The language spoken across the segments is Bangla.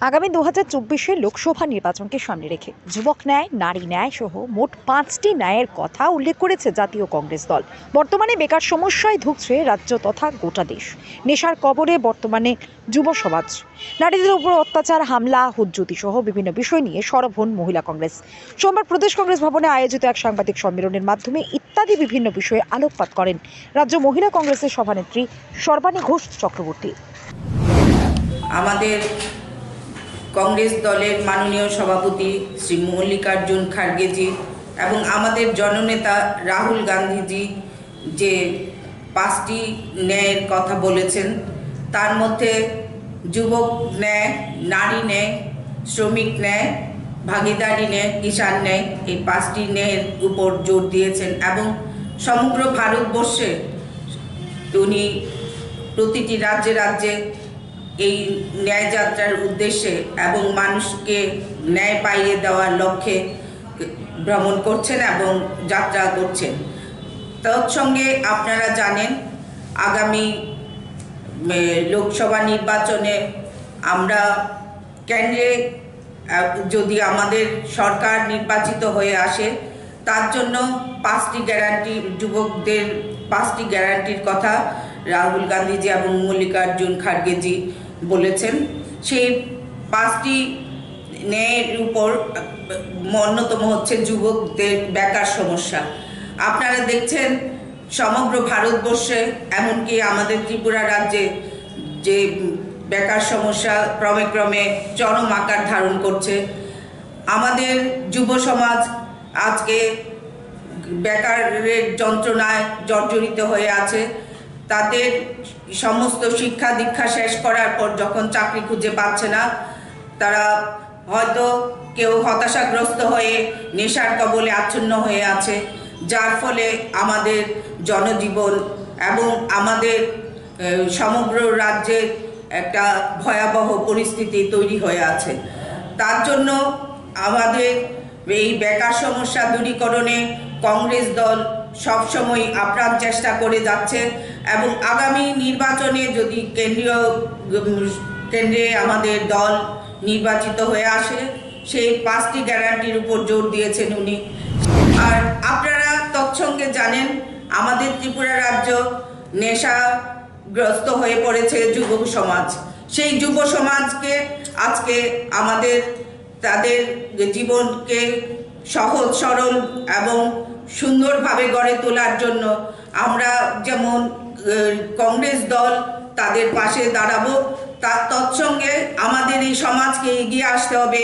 আগামী 2024 লোকসভা নির্বাচনকে সামনে রেখে যুবক ন্যায়, নারী ন্যায় সহ মোট 5টি ন্যায়ের কথা উল্লেখ করেছে জাতীয় কংগ্রেস দল। বর্তমানে বেকার সমস্যায় ধুঁকছে রাজ্য তথা গোটা দেশ। নেশার কবলে বর্তমানে যুব সমাজ। নারীদের উপর অত্যাচার, হামলা, হুজ্জুতি সহ বিভিন্ন বিষয় নিয়ে সরব হন মহিলা কংগ্রেস। সোমবার প্রদেশ কংগ্রেস ভবনে আয়োজিত এক সাংবাদিক সম্মেলনের মাধ্যমে ইত্যাদি বিভিন্ন বিষয়ে আলোকপাত করেন রাজ্য মহিলা কংগ্রেসের সভানেত্রী সর্বাণী ঘোষ চক্রবর্তী। আমাদের কংগ্রেস দলের মাননীয় সভাপতি শ্রী মল্লিকার্জুন খাড়গেজি এবং আমাদের জননেতা রাহুল গান্ধীজি যে 5টি ন্যায়ের কথা বলেছেন, তার মধ্যে যুবক ন্যায়, নারী ন্যায়, শ্রমিক ন্যায়, ভাগিদারি ন্যায়, কিষাণ ন্যায়, এই 5টি ন্যায়ের উপর জোর দিয়েছেন এবং সমগ্র ভারতবর্ষে উনি প্রতিটি রাজ্যে রাজ্যে এই ন্যায়যাত্রার উদ্দেশ্যে এবং মানুষকে ন্যায় পাইয়ে দেওয়ার লক্ষ্যে ভ্রমণ করছেন এবং যাত্রা করছেন। তৎসঙ্গে আপনারা জানেন, আগামী লোকসভা নির্বাচনে আমরা কেন্দ্রে যদি আমাদের সরকার নির্বাচিত হয়ে আসে, তার জন্য 5টি গ্যারান্টি, যুবকদের 5টি গ্যারান্টির কথা রাহুল গান্ধীজি এবং মল্লিকার্জুন খাড়গেজি বলেছেন। সেই 5টি ন্যায়ের উপর অন্যতম হচ্ছে যুবকদের বেকার সমস্যা। আপনারা দেখছেন সমগ্র ভারতবর্ষে, এমনকি আমাদের ত্রিপুরা রাজ্যে যে বেকার সমস্যা ক্রমে ক্রমে চরম আকার ধারণ করছে। আমাদের যুব সমাজ আজকে বেকারের যন্ত্রণায় জর্জরিত হয়ে আছে। তাদের সমস্ত শিক্ষা দীক্ষা শেষ করার পর যখন চাকরি খুঁজে পাচ্ছে না, তারা হয়তো কেউ হতাশাগ্রস্ত হয়ে নেশার কবলে আচ্ছন্ন হয়ে আছে, যার ফলে আমাদের জনজীবন এবং আমাদের সমগ্র রাজ্যে একটা ভয়াবহ পরিস্থিতি তৈরি হয়ে আছে। তার জন্য আমাদের এই বেকার সমস্যা দূরীকরণে কংগ্রেস দল সবসময় আপ্রাণ চেষ্টা করে যাচ্ছে এবং আগামী নির্বাচনে যদি কেন্দ্রে আমাদের দল নির্বাচিত হয়ে আসে, সেই 5টি গ্যারান্টির উপর জোর দিয়েছেন উনি। আর আপনারা তৎসঙ্গে জানেন, আমাদের ত্রিপুরা রাজ্য নেশাগ্রস্ত হয়ে পড়েছে যুব সমাজ। সেই যুব সমাজকে আজকে আমাদের তাদের জীবনকে সহজ সরল এবং সুন্দরভাবে গড়ে তোলার জন্য আমরা যেমন কংগ্রেস দল তাদের পাশে দাঁড়াবো, তার তৎসঙ্গে আমাদের এই সমাজকে এগিয়ে আসতে হবে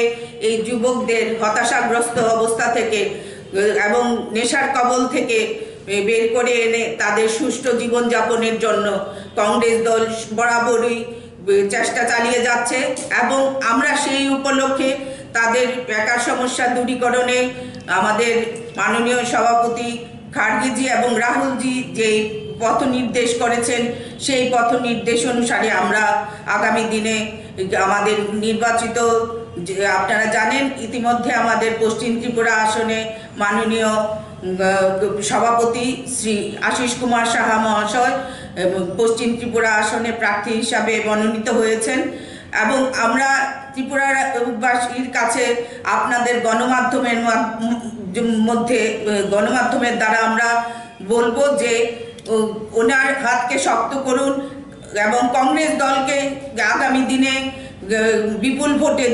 এই যুবকদের হতাশাগ্রস্ত অবস্থা থেকে এবং নেশার কবল থেকে বের করে এনে তাদের সুষ্ঠু জীবনযাপনের জন্য কংগ্রেস দল বরাবরই চেষ্টা চালিয়ে যাচ্ছে এবং আমরা সেই উপলক্ষে তাদের বেকার সমস্যা দূরীকরণে আমাদের মাননীয় সভাপতি খাড়গেজি এবং রাহুলজি যে পথ নির্দেশ করেছেন, সেই পথ নির্দেশ অনুসারে আমরা আগামী দিনে আমাদের নির্বাচিত, আপনারা জানেন ইতিমধ্যে আমাদের পশ্চিম ত্রিপুরা আসনে মাননীয় সভাপতি শ্রী আশিস কুমার সাহা মহাশয় পশ্চিম ত্রিপুরা আসনে প্রার্থী হিসাবে মনোনীত হয়েছেন এবং আমরা ত্রিপুরাবাসীর কাছে আপনাদের গণমাধ্যমের দ্বারা আমরা বলবো যে ওনার হাতকে শক্ত করুন এবং কংগ্রেস দলকে আগামী দিনে বিপুল ভোটে